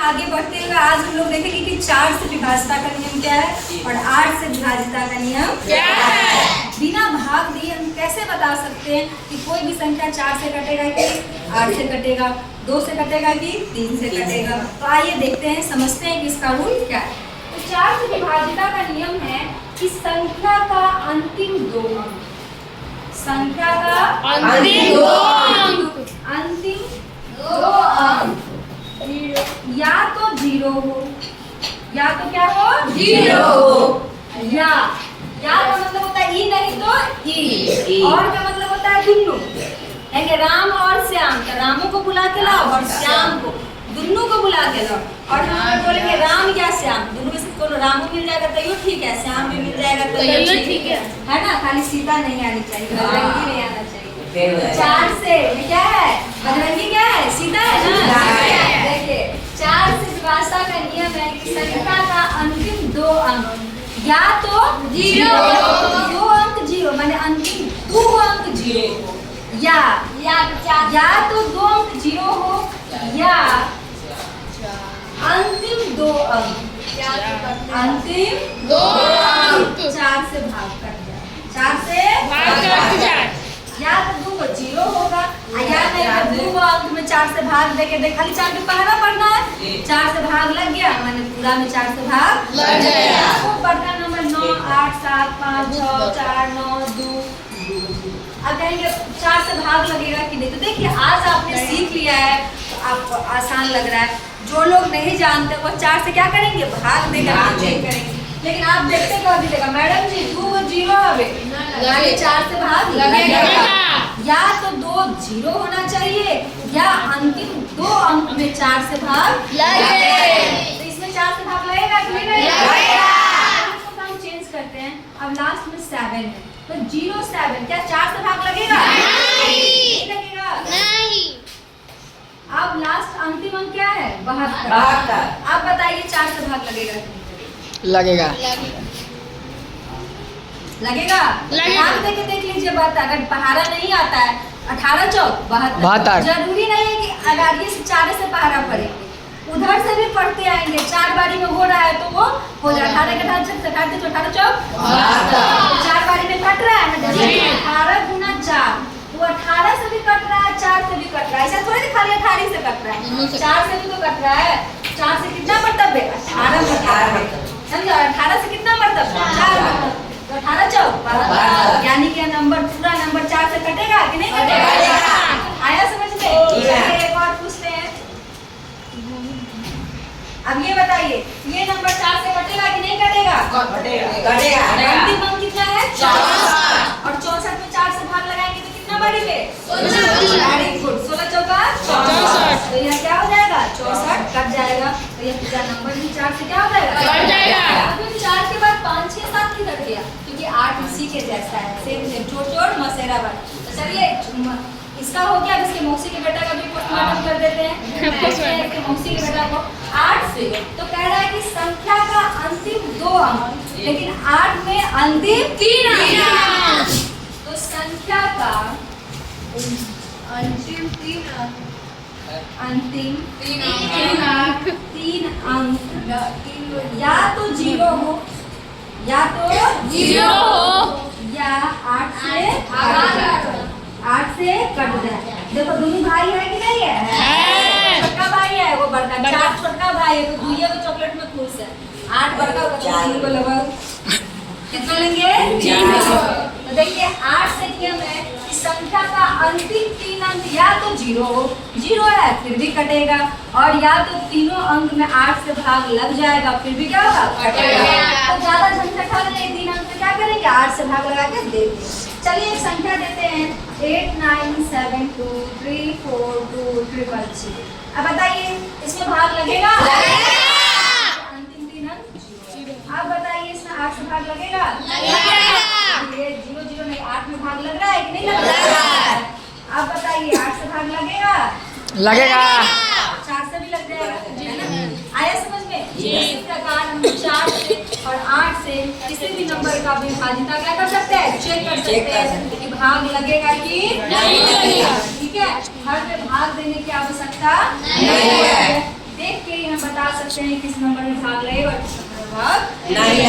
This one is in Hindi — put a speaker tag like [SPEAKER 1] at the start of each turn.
[SPEAKER 1] आगे बढ़ते हुए आज हम लोग देखेंगे कि 4 से विभाज्यता का नियम क्या है और 8 से विभाज्यता का नियम क्या है। बिना भाग दिए हम कैसे बता सकते हैं कि कोई भी संख्या 4 से कटेगा कि 8 से कटेगा, 2 से कटेगा कि 3 से कटेगा। तो आइए देखते हैं, समझते हैं कि इसका रूल क्या है। तो 4 से विभाज्यता का नियम है कि संख्या का अंतिम 2 अंक, संख्या का अंतिम 2 अंक या तो 0 हो, या तो क्या हो 0 हो, या का मतलब होता है ई नहीं तो ई, और का मतलब होता है दुन्नु। है राम और श्याम, तो रामू को बुला के लाओ और श्याम को, दुन्नु को बुला के लाओ। और हम बोलेंगे राम या श्याम, दोनों में से कोनो रामू मिल जाएगा तो यो ठीक है, श्याम भी मिल जाएगा तो यो ठीक है ना। खाली सीता नहीं आनी चाहिए, बजरंगी नहीं आना चाहिए। 4 से क्या है, बजरंगी क्या है, सीता है ना। देखिए 4 से विभाज्यता का नियम है कि संख्या का अंतिम 2 अंक या तो 0 2 अंक 0 माने अंतिम 2 अंक 0 हो, या तो 2 अंक 0 हो, या अंतिम 2 अंक, अंतिम 2 अंक 4 से भाग कट जाए, 4 से भाग कट जाए। या तो 2 0 होगा, या नहीं तो 2 अंक में 4 से भाग देके देख, खाली 4 पे पहरा पढ़ना है, 4 से भाग लग गया माने पूरा में 4 से भाग लग गया। तो पढ़ना नंबर 9 8 7 5 6 4 9 2। अब कहेंगे 4 से भाग लगेगा कि नहीं, तो देखिए आज आपने सीख लिया है तो आपको आसान लग रहा है। जो लोग नहीं जानते वो 4 से क्या करेंगे, भाग देगा, चेक करेंगे। लेकिन आप देखते कब दिखेगा, मैडम जी 2 0 हवे, 4 से भाग लगेगा। या तो 2 0 होना चाहिए, या अंतिम 2 अंक में 4 से भाग लगेगा। तो इसमें 4 से भाग लगेगा कि नहीं लगेगा। हम चेंज करते हैं, अब लास्ट में 7 है तो 0 7, क्या 4 से भाग लगेगा, नहीं लगेगा, नहीं। अब लास्ट अंतिम अंक क्या है, 72। आप बताइए 4 से भाग लगेगा,
[SPEAKER 2] लगेगा
[SPEAKER 1] लगेगा। आप देख लीजिए बात, अगर पहाड़ा नहीं आता है 18 चौक 72, जरूरी नहीं है कि अगाड़ी से 4 से पहाड़ा पड़ेंगे, उधर से भी पढ़ते आएंगे। 4 बारी में हो रहा है तो वो हो जाए 18 के 18 चौक 4 बारी में कट रहा है ना, जैसे 18 गुना 4 तो 18 से भी कट रहा है, 4 से भी कट रहा है, ऐसा थोड़ी खाली 18 से कट रहा है, 4 से भी तो कट रहा है। 4 से कितना मतलब है, 18 समझो, 18 से कितना मतलब 4 मतलब, तो 18 चौक यानी कि नंबर पूरा नंबर 4 से कटेगा कि नहीं कटेगा। आया समझ में। एक और पूछते हैं, अब ये बताइए ये नंबर 4 से कटेगा कि नहीं कटेगा, कटेगा। अंतिम अंक कितना है 64, और 64 में 4 से भाग लगाएंगे तो कितना बारी पे 16 चौका 64, तो यह क्या हो जाएगा 64 कट जाएगा। तो यह पूरा नंबर भी 4 से क्या हो जाएगा, कट जाएगा। अब 4 के बाद 5 6 7 की कट गया, क्योंकि 8 इसी के जैसा है, सेम चोर मसेरा बन। तो चलिए इसका हो गया, इसके मौसी के बेटा का भी पोस्टमार्टम कर देते हैं। मौसी के बेटा को 8 से, तो कह रहा है कि संख्या का अंतिम 2 अंक, लेकिन 8 में अंतिम 3 अंक। तो संख्या का अंतिम 3 अंक, अंतिम 3 अंक या तो 0 हो, या तो 0 हो, या 8 से कट जाए। देखो दोनों भाई है कि नहीं है, छोटा भाई है वो बड़का, 4 छोटा भाई है तो दुइये को चॉकलेट में खुश है, 8 बड़का को लगा कितना लेंगे 0। तो देखिए 8 से नियम है कि संख्या का अंतिम 3 अंक या तो 0 हो, 0 है फिर भी कटेगा, और या तो तीनों अंक में 8 से भाग लग जाएगा फिर भी क्या होगा, कटेगा। तो ज्यादा झंझट वाले 3 अंक में क्या करेंगे 8 से भाग लगा के देंगे। चलिए एक संख्या देते हैं 8 9 7 2 3 4 2 3 6। अब बताइए इसमें भाग लगेगा, अंतिम 3 अंक 0। अब बताइए इसमें 8 से भाग लगेगा, ये 0 0 नहीं, 8 में भाग लग रहा है कि नहीं लग रहा है। अब बताइए 8 से भाग लगेगा,
[SPEAKER 2] लगेगा,
[SPEAKER 1] 4 से भी लग जाएगा, है ना। आया समझ में। इसी प्रकार हम 4 से और 8 से किसी भी नंबर का विभाज्यता क्या कर सकते हैं, चेक कर सकते हैं कि भाग लगेगा कि नहीं लगेगा। ठीक है, हर में भाग देने की आवश्यकता नहीं है। देख के ही हम बता सकते हैं किस नंबर में भाग लगेगा और किस नंबर में भाग
[SPEAKER 3] नहीं